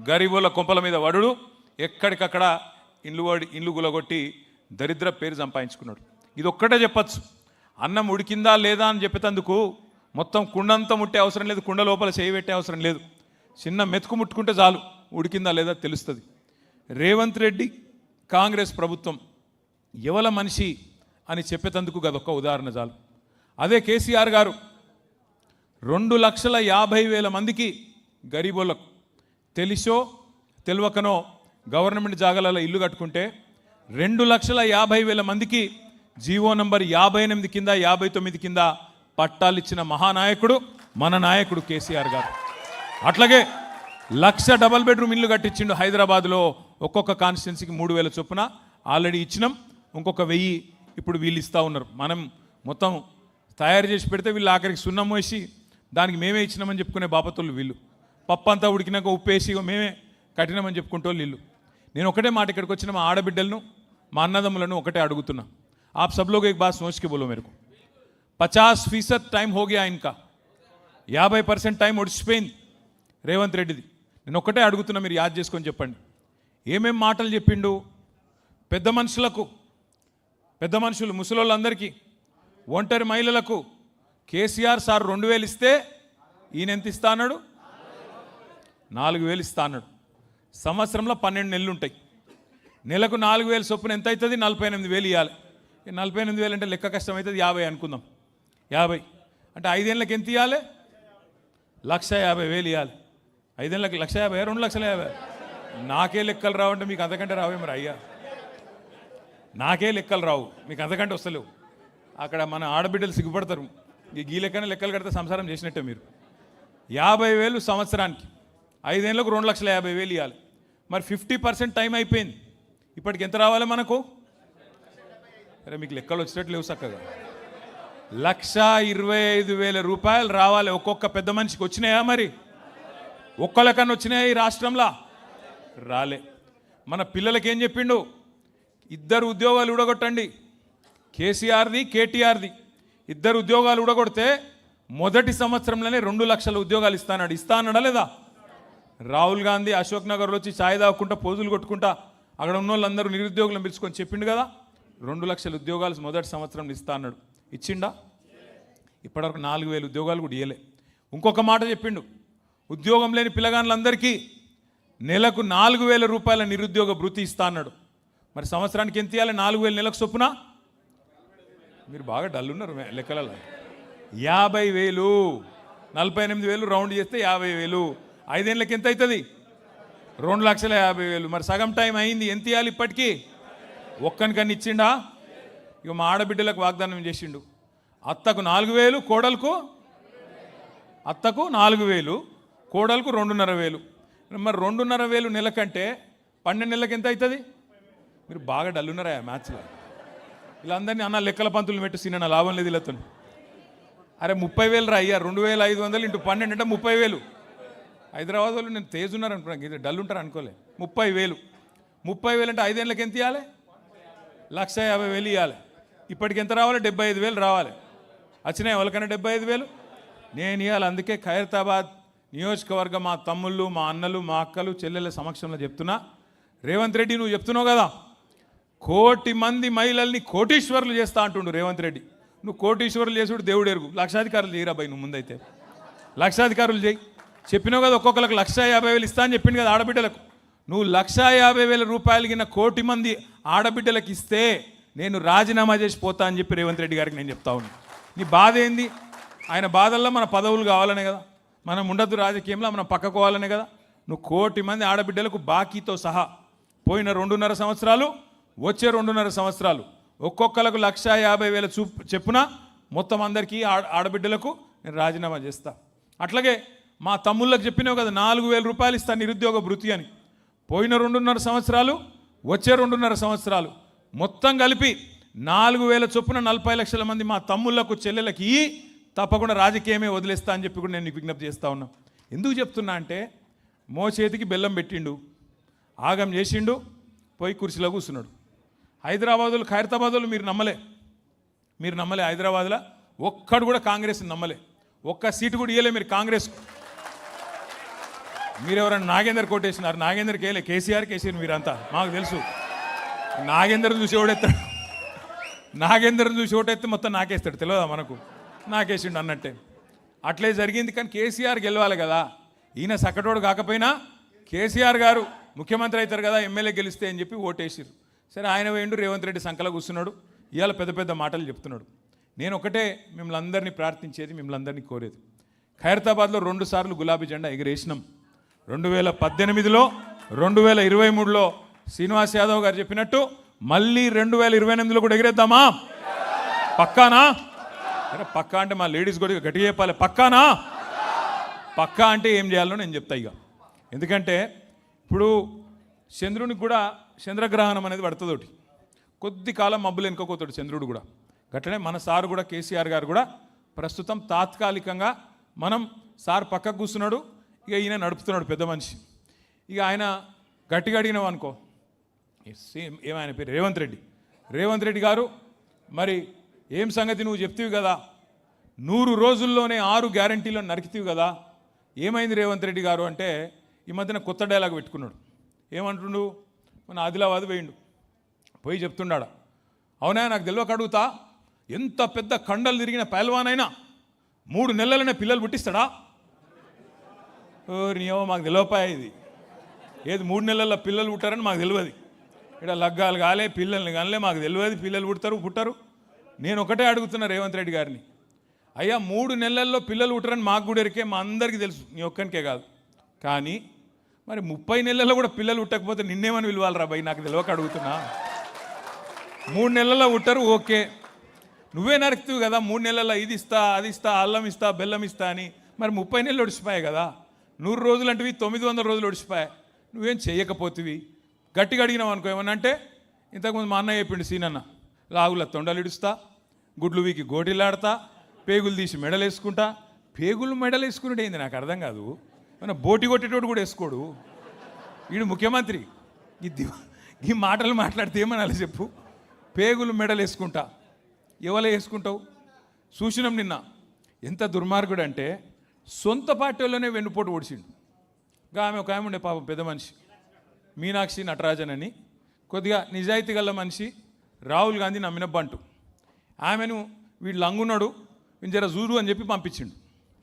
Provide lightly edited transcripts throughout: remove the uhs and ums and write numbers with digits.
గరీబుల కొంపల మీద వడుడు, ఎక్కడికక్కడ ఇండ్లు గులగొట్టి దరిద్ర పేరు సంపాదించుకున్నాడు. ఇది ఒక్కటే చెప్పచ్చు. అన్నం ఉడికిందా లేదా అని చెప్పేందుకు మొత్తం కుండంతా ముట్టే అవసరం లేదు, కుండ లోపల చేయి పెట్టే అవసరం లేదు. చిన్న మెతుకు ముట్టుకుంటే చాలు ఉడికిందా లేదా తెలుస్తుంది. రేవంత్ రెడ్డి కాంగ్రెస్ ప్రభుత్వం ఎవల మనిషి అని చెప్పేందుకు గదొక్క ఉదాహరణ చాలు. అదే కేసీఆర్ గారు 2,50,000 మందికి గరీబోళ్ళకు తెలిసో తెలియకనో గవర్నమెంట్ జాగాలలో ఇల్లు కట్టుకుంటే 2,50,000 మందికి జీవో నంబర్ 58 కింద 59 కింద పట్టాలు ఇచ్చిన మహానాయకుడు మన నాయకుడు కేసీఆర్ గారు. అట్లాగే 1,00,000 డబల్ బెడ్రూమ్ ఇల్లు కట్టించిండు హైదరాబాద్లో. ఒక్కొక్క కాన్స్టిట్యున్సీకి 3,000 చొప్పున ఆల్రెడీ ఇచ్చినాం. ఇంకొక 1,000 ఇప్పుడు వీళ్ళు ఇస్తూ ఉన్నారు. మనం మొత్తం తయారు చేసి పెడితే వీళ్ళు ఆఖరికి సున్నం వేసి దానికి మేమే ఇచ్చినామని చెప్పుకునే బాపతోళ్ళు వీళ్ళు. పప్పు అంతా ఉడికినాక ఉప్పేసి మేమే కట్టినామని చెప్పుకుంటూ వీళ్ళు. నేను ఒకటే మాట ఇక్కడికి వచ్చిన మా ఆడబిడ్డలను మా అన్నదమ్ములను ఒకటే అడుగుతున్నా. आप सब लोग एक बात सोच के बोलो मेरे को, 50% टाइम हो गया इनका, 50% టైం ఒడిచిపోయింది రేవంత్ రెడ్డిది. నేను ఒక్కటే అడుగుతున్నా, మీరు యాద్ చేసుకొని చెప్పండి. ఏమేం మాటలు చెప్పిండు పెద్ద మనుషులు ముసలోళ్ళందరికీ, ఒంటరి మహిళలకు కేసీఆర్ సార్ 2,000 ఇస్తే ఈయన ఎంత ఇస్తా అన్నాడు? 4,000 ఇస్తా అన్నాడు. సంవత్సరంలో 12 నెలలు ఉంటాయి. నెలకు 4,000 చొప్పున ఎంత అవుతుంది? 48,000 ఇవ్వాలి. 48,000 అంటే లెక్క కష్టం అవుతుంది. 50 అనుకుందాం. 50 అంటే 5 ఏళ్ళకి ఎంత ఇవ్వాలి? 1,50,000 ఇవ్వాలి. 5 ఏళ్ళకి 1,50,000, 2,50,000. నాకే లెక్కలు రావు అంటే మీకు అంతకంటే రావే మరి అయ్యా. నాకే లెక్కలు రావు, మీకు అంతకంటే వస్తలేవు. అక్కడ మన ఆడబిడ్డలు సిగ్గుపడతారు. ఈ లెక్కనే లెక్కలు కడితే సంసారం చేసినట్టే మీరు. 50,000 సంవత్సరానికి, 5 ఏళ్ళకు 2,50,000 ఇవ్వాలి. మరి 50% టైం అయిపోయింది. ఇప్పటికి ఎంత రావాలి మనకు? అరే మీకు లెక్కలు వచ్చేటట్లు లేవు చక్కగా. 1,25,000 రూపాయలు రావాలి ఒక్కొక్క పెద్ద మనిషికి. వచ్చినాయా మరి? ఒక్కళ్ళకన్నా వచ్చినాయా ఈ రాష్ట్రంలో? రాలే. మన పిల్లలకి ఏం చెప్పిండు? 2 ఉద్యోగాలు ఊడగొట్టండి. కేసీఆర్ది కేటీఆర్ది 2 ఉద్యోగాలు ఊడగొడితే మొదటి సంవత్సరంలోనే 2 లక్షల ఉద్యోగాలు ఇస్తా అన్నాడా లేదా? రాహుల్ గాంధీ అశోక్ నగర్లో వచ్చి ఛాయ్ తాగుకుంటా పోజులు కొట్టుకుంటా అక్కడ ఉన్న వాళ్ళందరూ నిరుద్యోగులను పిలుచుకొని చెప్పిండు కదా, 2 లక్షల ఉద్యోగాలు మొదటి సంవత్సరం ఇస్తా అన్నాడు. ఇచ్చిండా? ఇప్పటివరకు 4,000 ఉద్యోగాలు కూడా ఇవ్వలే. ఇంకొక మాట చెప్పిండు, ఉద్యోగం లేని పిల్లగాళ్ళందరికీ నెలకు 4,000 రూపాయల నిరుద్యోగ భృతి ఇస్తా అన్నాడు. మరి సంవత్సరానికి ఎంత ఇవ్వాలి? 4,000 నెలకు చొప్పున. మీరు బాగా డల్ ఉన్నారు లెక్కలలో. 50,000, 48,000 రౌండ్ చేస్తే 50,000. 5 ఏళ్ళకి ఎంత అవుతుంది? 2,50,000. మరి సగం టైం అయింది. ఎంత ఇవ్వాలి ఇప్పటికీ? ఒక్కనికన్నా ఇచ్చిండా? ఇక మా ఆడబిడ్డలకు వాగ్దానం చేసిండు. అత్తకు 4,000, కోడలకు 4,000, కోడలకు 2,500. మరి 2,500 నెలకంటే 12 నెలలకు ఎంత అవుతుంది? మీరు బాగా డల్లున్నారా మ్యాథ్స్లో? వీళ్ళందరినీ అన్న లెక్కల పంతులు పెట్టి సిన్న లాభం లేదు వీళ్ళతో. అరే 30,000 రా అయ్యా, 2,500 ఇంటూ 12 అంటే 30,000. హైదరాబాద్ వాళ్ళు నేను తేజ్ ఉన్నారు అనుకున్నాను, ఇది డల్ ఉంటారు అనుకోలే. 30,000 అంటే 5 ఏళ్ళకి ఎంత ఇవ్వాలి? 1,50,000 ఇవ్వాలి. ఇప్పటికి ఎంత రావాలి? 75,000 రావాలి. వచ్చినాయి ఎవరికైనా 75,000? నేను ఇవ్వాలి. అందుకే ఖైరతాబాద్ నియోజకవర్గం మా తమ్ముళ్ళు, మా అన్నలు, మా అక్కలు, చెల్లెళ్ళ సమక్షంలో చెప్తున్నా, రేవంత్ రెడ్డి నువ్వు చెప్తున్నావు కదా 1,000,000 మంది మహిళల్ని కోటీశ్వరులు చేస్తా అంటుండు రేవంత్ రెడ్డి. నువ్వు కోటీశ్వరులు చేసుడు దేవుడు ఎరుగు. లక్షాధికారులు చేయరా భయ్, నువ్వు ముందైతే లక్షాధికారులు చేయి. చెప్పినావు కదా ఒక్కొక్కరికి 1,50,000 ఇస్తా అని చెప్పింది కదా ఆడబిడ్డలకు. నువ్వు 1,50,000 రూపాయలు కింద 1,000,000 మంది ఆడబిడ్డలకు ఇస్తే నేను రాజీనామా చేసి పోతా అని చెప్పి రేవంత్ రెడ్డి గారికి నేను చెప్తా ఉన్నాను. నీ బాధ ఏంది? ఆయన బాధల్లో మన పదవులు కావాలనే కదా, మనం ఉండద్దు రాజకీయంలో, మనం పక్కకోవాలనే కదా. నువ్వు 1,000,000 మంది ఆడబిడ్డలకు బాకీతో సహా పోయిన 2.5 సంవత్సరాలు, వచ్చే 2.5 సంవత్సరాలు ఒక్కొక్కలకు 1,50,000 చెప్పున మొత్తం అందరికీ ఆడబిడ్డలకు నేను రాజీనామా చేస్తా. అట్లాగే మా తమ్ముళ్ళకి చెప్పినావు కదా 4,000 రూపాయలు ఇస్తా నిరుద్యోగ భృతి అని. పోయిన 2.5 సంవత్సరాలు, వచ్చే 2.5 సంవత్సరాలు మొత్తం కలిపి 4,000 చొప్పున 40 లక్షల మంది మా తమ్ముళ్లకు, చెల్లెలకి తప్పకుండా రాజకీయమే వదిలేస్తా అని చెప్పి కూడా నేను విజ్ఞప్తి చేస్తూ ఉన్నా. ఎందుకు చెప్తున్నా అంటే, మోచేతికి బెల్లం పెట్టిండు, ఆగం చేసిండు, పోయి కుర్చీలో కూర్చున్నాడు. హైదరాబాదులు, ఖైరతాబాదులు మీరు నమ్మలే. హైదరాబాద్లో ఒక్కడు కూడా కాంగ్రెస్ని నమ్మలే. ఒక్క సీటు కూడా ఇవ్వలే మీరు కాంగ్రెస్కు. మీరెవరైనా నాగేందర్ కొట్టేసినారు? నాగేందర్ కేలే, కేసీఆర్ కేసీఆర్ మీరంతా మాకు తెలుసు. నాగేందర్ చూసి ఓడెత్తాడు, నాగేందర్ చూసి ఓటెత్తే మొత్తం నాకేస్తాడు, తెలియదా మనకు? నాకేసిండు అన్నట్టే. అట్లే జరిగింది. కానీ కేసీఆర్ గెలవాలి కదా, ఈయన సక్కటోడు కాకపోయినా కేసీఆర్ గారు ముఖ్యమంత్రి అవుతారు కదా ఎమ్మెల్యే గెలిస్తే అని చెప్పి ఓటేసిరు. సరే ఆయన వేయండు, రేవంత్ రెడ్డి సంకల కూర్చున్నాడు, ఇవాళ పెద్ద పెద్ద మాటలు చెప్తున్నాడు. నేను ఒకటే మిమ్మల్ని అందరినీ ప్రార్థించేది, మిమ్మల్ని అందరినీ కోరేది, ఖైరతాబాద్లో 2 సార్లు గులాబీ జెండా ఎగిరేసినాం. 2018లో 2023లో శ్రీనివాస్ యాదవ్ గారు చెప్పినట్టు మళ్ళీ 2028లో కూడా ఎగిరేద్దామా? పక్కానా? అరే పక్కా అంటే మా లేడీస్ కూడా గట్టిగా చెప్పాలి, పక్కానా? పక్కా అంటే ఏం చేయాలో నేను చెప్తా ఇక. ఎందుకంటే ఇప్పుడు చంద్రునికి కూడా చంద్రగ్రహణం అనేది పడుతుంది ఒకటి, కొద్ది కాలం మబ్బులు వెనుకపోతాడు చంద్రుడు కూడా. గట్లనే మన సార్ కూడా కేసీఆర్ గారు కూడా ప్రస్తుతం తాత్కాలికంగా మనం సార్ పక్కకు కూర్చున్నాడు, ఇక ఈయన నడుపుతున్నాడు పెద్ద మనిషి. ఇక ఆయన గట్టిగా అడిగినావు అనుకో, సేమ్ ఏమైనా పేరు రేవంత్ రెడ్డి గారు, మరి ఏం సంగతి నువ్వు చెప్తీవి కదా, 100 రోజుల్లోనే 6 గ్యారంటీలను నరికితీవి కదా, ఏమైంది రేవంత్ రెడ్డి గారు అంటే ఈ మధ్యన కొత్త డైలాగ్ పెట్టుకున్నాడు. ఏమంటుండు? మన ఆదిలాబాద్ పోయి చెప్తున్నాడా, అవునా నాకు తెలియక అడుగుతా, ఎంత పెద్ద కండలు తిరిగిన పైల్వానైనా 3 నెలలనే పిల్లలు పుట్టిస్తాడా? నీయో మాకు తెలియపాయ ఇది, ఏది 3 నెలల్లో పిల్లలు పుట్టారని మాకు తెలియదు, ఇక్కడ లగ్గాలు కాలే పిల్లల్ని కాలే మాకు తెలియదు, పిల్లలు పుట్టరు. నేను ఒకటే అడుగుతున్నా రేవంత్ రెడ్డి గారిని, అయ్యా 3 నెలల్లో పిల్లలు పుట్టరని మాకు కూడా ఎరికే, మా అందరికీ తెలుసు, నీ ఒక్కనికే కాదు. కానీ మరి 30 నెలల్లో కూడా పిల్లలు పుట్టకపోతే నిన్నేమని పిలవాలరా భయ్, నాకు తెలియక అడుగుతున్నా. 3 నెలల్లో పుట్టరు ఓకే, నువ్వే నరుకుతావు కదా 3 నెలల్లో ఇది ఇస్తా అది ఇస్తా అల్లం ఇస్తా బెల్లం ఇస్తా అని. మరి 30 నెలలు ఒడిచిపోయాయి కదా, 100 రోజులు అంటేవి 900 రోజులు ఒడిచిపోయాయి, నువ్వేం చెయ్యకపోతివి. గట్టిగా అడిగినావు అనుకో ఏమన్నా అంటే, ఇంతకుముందు మా అన్నయ్య చెప్పిండు సీనన్న, లాగుల తొండలు ఇడుస్తా, గుడ్లు వీకి గోటిలాడతా, పేగులు తీసి మెడలు వేసుకుంటా. పేగులు మెడలు వేసుకునేది ఏంది నాకు అర్థం కాదు, మన బోటి కొట్టేటోడు కూడా వేసుకోడు, వీడు ముఖ్యమంత్రి. ఈ మాటలు మాట్లాడితే ఏమనాలి చెప్పు? పేగులు మెడలు వేసుకుంటా, ఎవరు వేసుకుంటావు? చూసినాం నిన్న ఎంత దుర్మార్గుడు అంటే, సొంత పార్టీలోనే వెన్నుపోటు ఓడిచిండు. ఆమె ఒక ఆమె ఉండే పాపం పెద్ద మనిషి, మీనాక్షి నటరాజన్ అని, కొద్దిగా నిజాయితీ గల మనిషి, రాహుల్ గాంధీ నమ్మిన బంటు. ఆమెను వీడు లంగున్నాడు, వీడు జర చూడు అని చెప్పి పంపించిండు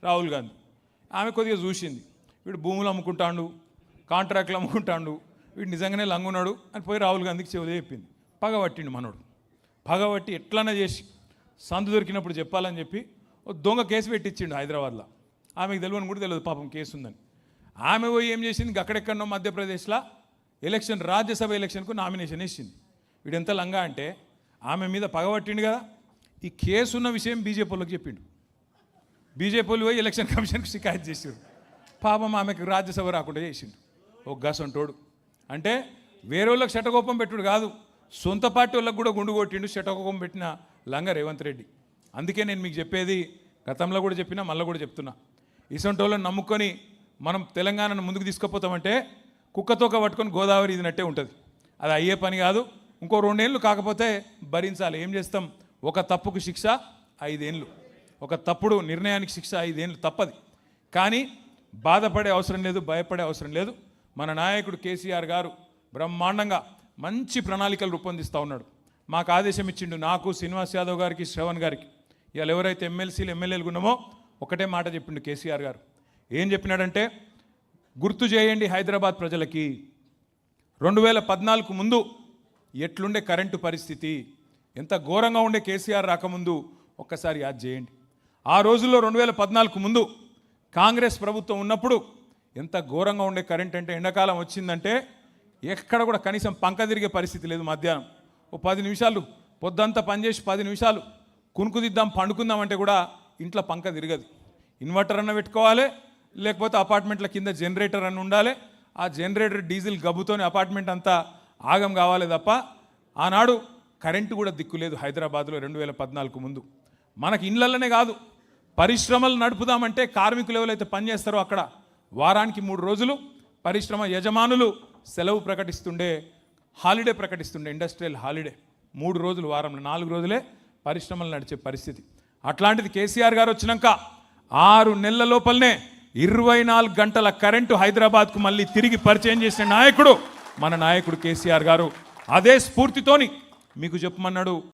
రాహుల్ గాంధీ. ఆమె కొద్దిగా చూసింది, వీడు భూములు అమ్ముకుంటాడు, కాంట్రాక్ట్లు అమ్ముకుంటాడు, వీడు నిజంగానే లంగున్నాడు అని పోయి రాహుల్ గాంధీకి చెవుదే చెప్పింది. పగబట్టిండు మనోడు, పగబట్టి ఎట్లన్నా చేసి సందు దొరికినప్పుడు చెప్పాలని చెప్పి ఓ దొంగ కేసు పెట్టించిండు హైదరాబాద్లో. ఆమెకు తెలియని కూడా తెలియదు పాపం కేసు ఉందని. ఆమె పోయి ఏం చేసింది, అక్కడెక్కడో మధ్యప్రదేశ్లో ఎలక్షన్, రాజ్యసభ ఎలక్షన్కు నామినేషన్ వేసింది. వీడు ఎంత లంగా అంటే ఆమె మీద పగబట్టిండు కదా, ఈ కేసు ఉన్న విషయం బీజేపీ వాళ్ళకి చెప్పిండు. బీజేపీ వాళ్ళు పోయి ఎలక్షన్ కమిషన్కి షికాయత్ చేసారు. పాపం ఆమెకు రాజ్యసభ రాకుండా చేసిండు ఒక గసంటోడు. అంటే వేరే వాళ్ళకి శటకోపం పెట్టుడు కాదు, సొంత పార్టీ వాళ్ళకి కూడా గుండు కొట్టిండు, శటకోపం పెట్టిన లంగ రేవంత్ రెడ్డి. అందుకే నేను మీకు చెప్పేది, గతంలో కూడా చెప్పినా మళ్ళీ కూడా చెప్తున్నా, ఇసొంటోళ్ళని నమ్ముకొని మనం తెలంగాణను ముందుకు తీసుకుపోతామంటే కుక్కతోక పట్టుకొని గోదావరి ఇదినట్టే ఉంటుంది. అది అయ్యే పని కాదు. ఇంకో 2 ఏళ్ళు కాకపోతే భరించాలి. ఏం చేస్తాం? ఒక తప్పుకు శిక్ష 5 ఏళ్ళు, ఒక తప్పుడు నిర్ణయానికి శిక్ష 5 ఏళ్ళు తప్పది. కానీ బాధపడే అవసరం లేదు, భయపడే అవసరం లేదు. మన నాయకుడు కేసీఆర్ గారు బ్రహ్మాండంగా మంచి ప్రణాళికలు రూపొందిస్తూ ఉన్నాడు. మాకు ఆదేశం ఇచ్చిండు, నాకు, శ్రీనివాస్ యాదవ్ గారికి, శ్రవణ్ గారికి. ఇవాళ ఎవరైతే ఎమ్మెల్యేలు ఉన్నామో ఒకటే మాట చెప్పిండు కేసీఆర్ గారు. ఏం చెప్పినాడంటే, గుర్తు చేయండి హైదరాబాద్ ప్రజలకి 2014 ముందు ఎట్లుండే కరెంటు పరిస్థితి, ఎంత ఘోరంగా ఉండే కేసీఆర్ రాకముందు ఒక్కసారి యాద్ చేయండి. ఆ రోజుల్లో 2014 ముందు కాంగ్రెస్ ప్రభుత్వం ఉన్నప్పుడు ఎంత ఘోరంగా ఉండే కరెంట్ అంటే, ఎండాకాలం వచ్చిందంటే ఎక్కడ కూడా కనీసం పంక తిరిగే పరిస్థితి లేదు. మధ్యాహ్నం ఓ 10 నిమిషాలు పొద్దంతా పనిచేసి 10 నిమిషాలు కునుకుదిద్దాం పండుకుందాం అంటే కూడా ఇంట్లో పంక తిరగదు. ఇన్వర్టర్ అన్న పెట్టుకోవాలి, లేకపోతే అపార్ట్మెంట్ల కింద జనరేటర్ అన్న ఉండాలి. ఆ జనరేటర్ డీజిల్ గబ్బుతోనే అపార్ట్మెంట్ అంతా ఆగం కావాలి తప్ప ఆనాడు కరెంటు కూడా దిక్కు లేదు హైదరాబాద్లో 2014 ముందు. మనకి ఇళ్ళల్లోనే కాదు, పరిశ్రమలు నడుపుదామంటే కార్మికులు ఎవరైతే పనిచేస్తారో అక్కడ వారానికి 3 రోజులు పరిశ్రమ యజమానులు సెలవు ప్రకటిస్తుండే, హాలిడే ప్రకటిస్తుండే, ఇండస్ట్రియల్ హాలిడే. 3 రోజులు వారంలో, 4 రోజులే పరిశ్రమలు నడిచే పరిస్థితి. అట్లాంటిది కేసీఆర్ గారు వచ్చినాక 6 నెలల లోపలనే 24 గంటల కరెంటు హైదరాబాద్కు మళ్ళీ తిరిగి పరిచయం చేసిన నాయకుడు మన నాయకుడు కేసీఆర్ గారు. అదే స్ఫూర్తితోని మీకు చెప్పమన్నాడు